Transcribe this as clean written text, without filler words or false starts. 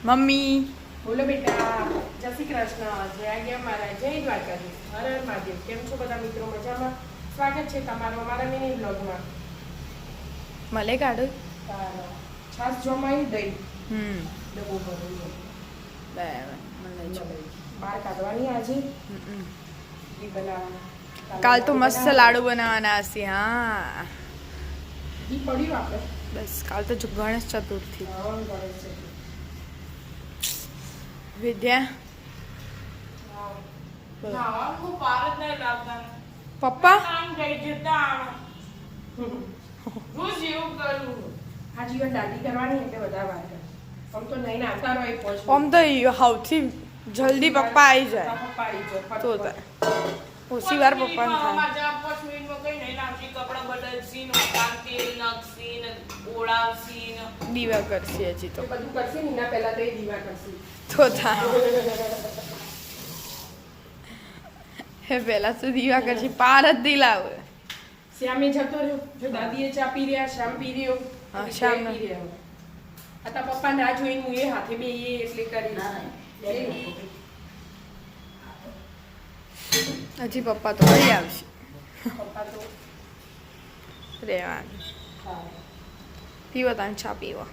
Mummy બોલો બેટા, જય શ્રી કૃષ્ણ, જય આજ્ઞા મહારાજ, જય દ્વારકાધીશ, હર હર મહાદેવ. કેમ છો બધા મિત્રો? મજામાં? સ્વાગત છે તમારું અમારા મિની બ્લોગમાં. મલે કાઢો છાસ જમાઈ દહીં ડબ્બો ભરેલો બરાબર મને બહાર કાઢવાની આજે એ બનાવવાનું. કાલ તો મસ્ત લાડુ બનાવવાના હશે. હા ઈ પડ્યું આપણે બસ કાલ તો ગણેશ ચતુર્થી. ગણેશ ચતુર્થી. વિદ્યા પપ્પા આ જીવન દાદી કરવાની એટલે બધા વાર કરે. આમ તો નહીં આવતા રહો આમ તો સૌથી જલ્દી પપ્પા આવી જાય પપ્પા આવી જાય તો થાય. ઓછી વાર પપ્પાને થાય. દીવા કરશે હજી તો બધું કરશે ને એના પહેલા તો એ દીવા કરશે તો થાય. હે પહેલા તો દીવા કરશે પાર જ દિલાવે. શ્યામે જતો રહ્યો, જો દાદીએ ચા પી રહ્યા, શ્યામ પી રહ્યો. હા, શ્યામ પી રહ્યા. આ પપ્પા ના જોઈને હું એ હાથે બે એટલે કરી હજી પપ્પા તો વળી આવશે. પપ્પા તો રહેવાનું પીવો તાને ચા પીવો.